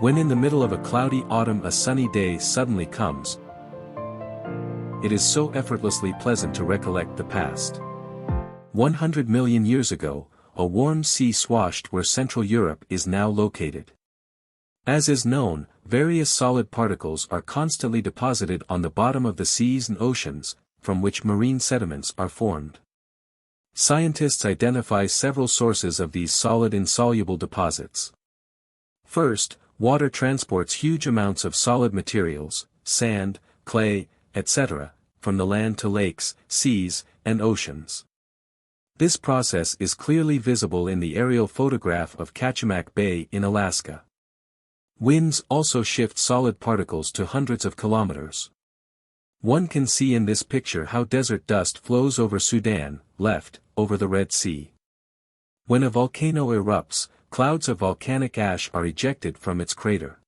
When in the middle of a cloudy autumn a sunny day suddenly comes, it is so effortlessly pleasant to recollect the past. 100 million years ago, a warm sea swashed where Central Europe is now located. As is known, various solid particles are constantly deposited on the bottom of the seas and oceans, from which marine sediments are formed. Scientists identify several sources of these solid insoluble deposits. First, water transports huge amounts of solid materials, sand, clay, etc., from the land to lakes, seas, and oceans. This process is clearly visible in the aerial photograph of Kachemak Bay in Alaska. Winds also shift solid particles to hundreds of kilometers. One can see in this picture how desert dust flows over Sudan, left, over the Red Sea. When a volcano erupts, clouds of volcanic ash are ejected from its crater.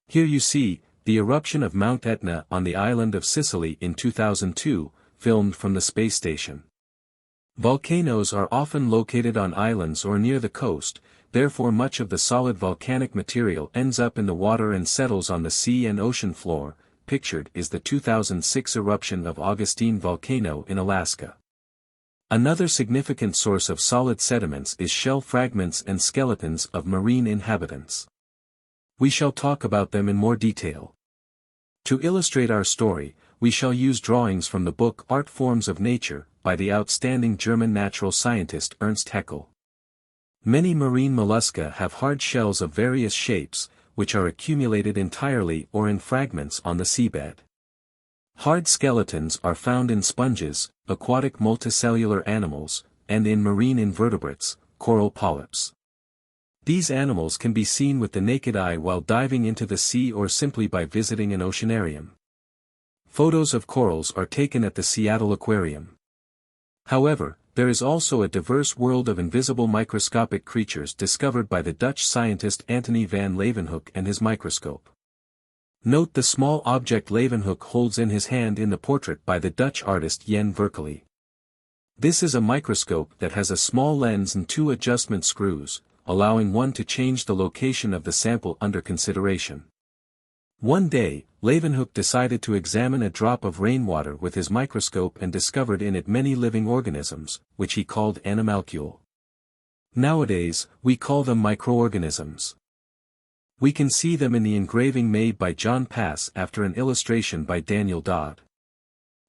Here you see, the eruption of Mount Etna on the island of Sicily in 2002, filmed from the space station. Volcanoes are often located on islands or near the coast, therefore much of the solid volcanic material ends up in the water and settles on the sea and ocean floor. Pictured is the 2006 eruption of Augustine Volcano in Alaska. Another significant source of solid sediments is shell fragments and skeletons of marine inhabitants. We shall talk about them in more detail. To illustrate our story, we shall use drawings from the book Art Forms of Nature, by the outstanding German natural scientist Ernst Haeckel. Many marine mollusca have hard shells of various shapes, which are accumulated entirely or in fragments on the seabed. Hard skeletons are found in sponges, aquatic multicellular animals, and in marine invertebrates, coral polyps. These animals can be seen with the naked eye while diving into the sea or simply by visiting an oceanarium. Photos of corals are taken at the Seattle Aquarium. However, there is also a diverse world of invisible microscopic creatures discovered by the Dutch scientist Antony van Leeuwenhoek and his microscope. Note the small object Leeuwenhoek holds in his hand in the portrait by the Dutch artist Jan Verkely. This is a microscope that has a small lens and two adjustment screws, allowing one to change the location of the sample under consideration. One day, Leeuwenhoek decided to examine a drop of rainwater with his microscope and discovered in it many living organisms, which he called animalcule. Nowadays, we call them microorganisms. We can see them in the engraving made by John Pass after an illustration by Daniel Dodd.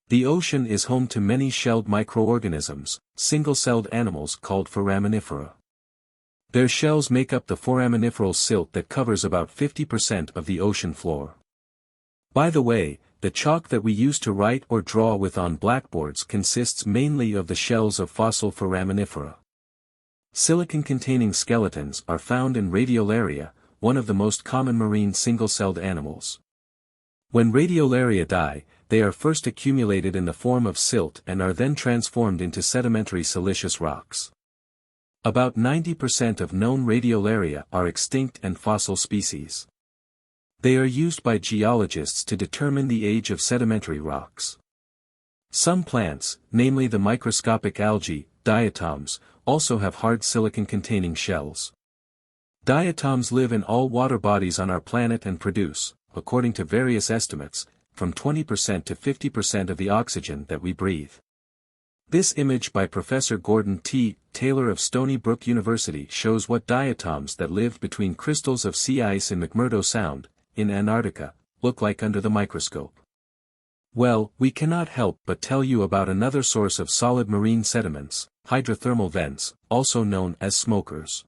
The ocean is home to many shelled microorganisms, single-celled animals called foraminifera. Their shells make up the foraminiferal silt that covers about 50% of the ocean floor. By the way, the chalk that we use to write or draw with on blackboards consists mainly of the shells of fossil foraminifera. Silicon-containing skeletons are found in Radiolaria, one of the most common marine single-celled animals. When Radiolaria die, they are first accumulated in the form of silt and are then transformed into sedimentary siliceous rocks. About 90% of known Radiolaria are extinct and fossil species. They are used by geologists to determine the age of sedimentary rocks. Some plants, namely the microscopic algae, diatoms, also have hard silicon-containing shells. Diatoms live in all water bodies on our planet and produce, according to various estimates, from 20% to 50% of the oxygen that we breathe. This image by Professor Gordon T. Taylor of Stony Brook University shows what diatoms that live between crystals of sea ice in McMurdo Sound, in Antarctica, look like under the microscope. Well, we cannot help but tell you about another source of solid marine sediments, hydrothermal vents, also known as smokers.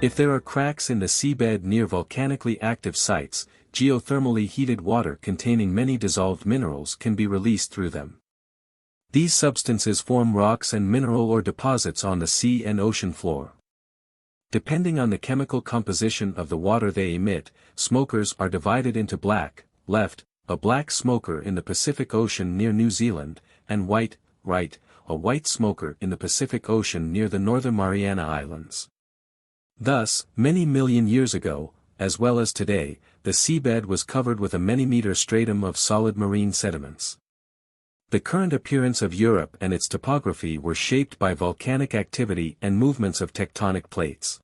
If there are cracks in the seabed near volcanically active sites, geothermally heated water containing many dissolved minerals can be released through them. These substances form rocks and mineral ore deposits on the sea and ocean floor. Depending on the chemical composition of the water they emit, smokers are divided into black, left, a black smoker in the Pacific Ocean near New Zealand, and white, right, a white smoker in the Pacific Ocean near the Northern Mariana Islands. Thus, many million years ago, as well as today, the seabed was covered with a many-meter stratum of solid marine sediments. The current appearance of Europe and its topography were shaped by volcanic activity and movements of tectonic plates.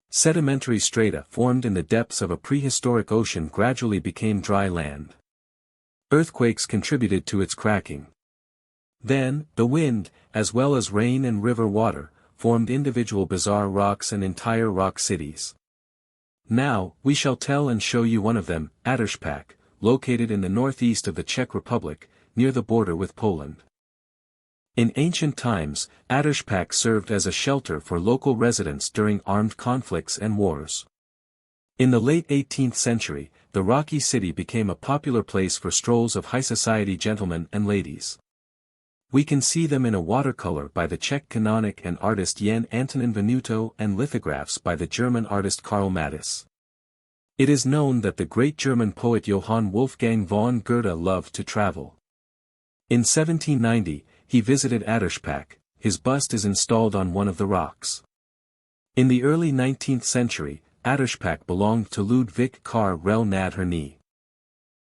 Sedimentary strata formed in the depths of a prehistoric ocean gradually became dry land. Earthquakes contributed to its cracking. Then, the wind, as well as rain and river water, formed individual bizarre rocks and entire rock cities. Now, we shall tell and show you one of them, Adershpak, located in the northeast of the Czech Republic, near the border with Poland. In ancient times, Adershpak served as a shelter for local residents during armed conflicts and wars. In the late 18th century, the rocky city became a popular place for strolls of high society gentlemen and ladies. We can see them in a watercolor by the Czech canonic and artist Jan Antonin Venuto and lithographs by the German artist Karl Mattis. It is known that the great German poet Johann Wolfgang von Goethe loved to travel. In 1790, he visited Adershpak. His bust is installed on one of the rocks. In the early 19th century, Adershpak belonged to Ludwig Karl Nadherny.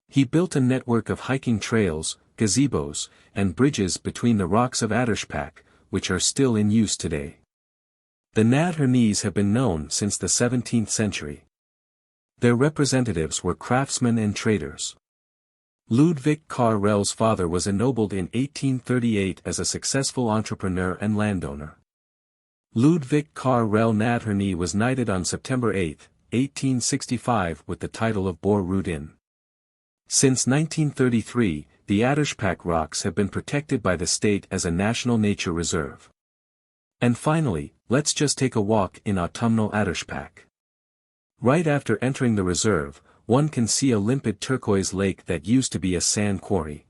He built a network of hiking trails, gazebos, and bridges between the rocks of Adershpak, which are still in use today. The Nadhernys have been known since the 17th century. Their representatives were craftsmen and traders. Ludwig Karl's father was ennobled in 1838 as a successful entrepreneur and landowner. Ludwig Karl Nadherny was knighted on September 8, 1865 with the title of Bor-Rudin. Since 1933, the Adershpak rocks have been protected by the state as a national nature reserve. And finally, let's just take a walk in autumnal Adershpak. Right after entering the reserve, one can see a limpid turquoise lake that used to be a sand quarry.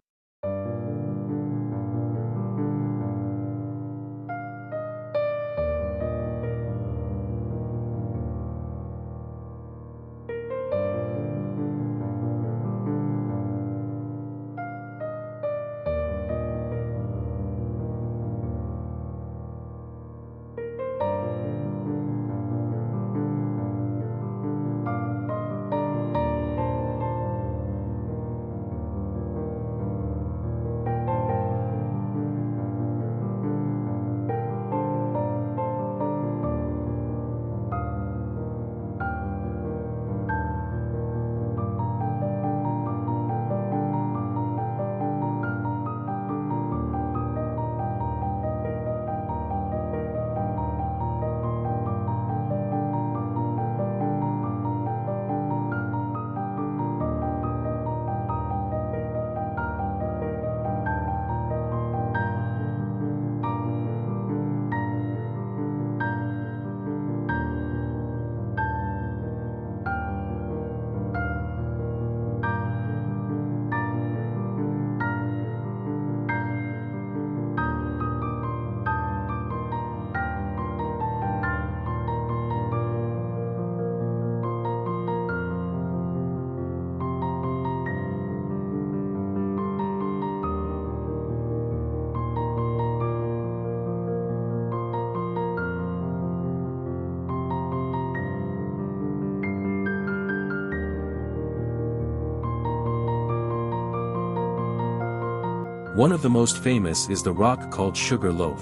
One of the most famous is the rock called Sugar Loaf.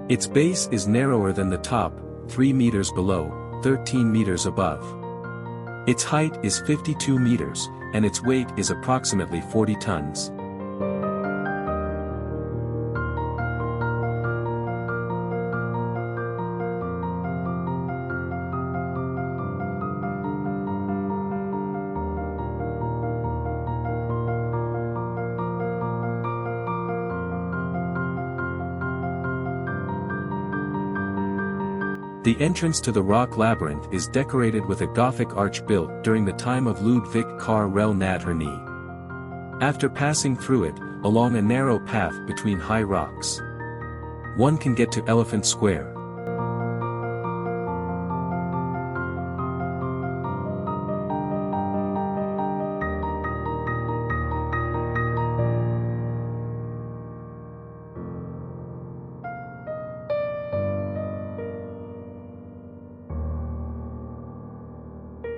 Its base is narrower than the top, 3 meters below, 13 meters above. Its height is 52 meters, and its weight is approximately 40 tons. The entrance to the rock labyrinth is decorated with a Gothic arch built during the time of Ludwig Karel Nadherny. After passing through it, along a narrow path between high rocks, one can get to Elephant Square.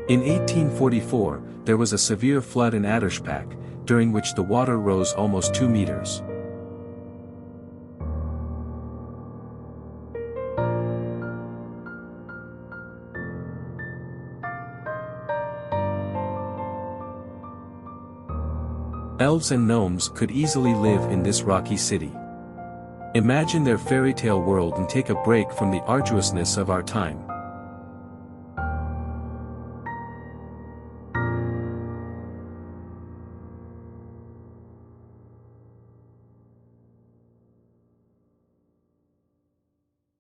In 1844, there was a severe flood in Adderspach, during which the water rose almost 2 meters. Elves and gnomes could easily live in this rocky city. Imagine their fairy tale world and take a break from the arduousness of our time.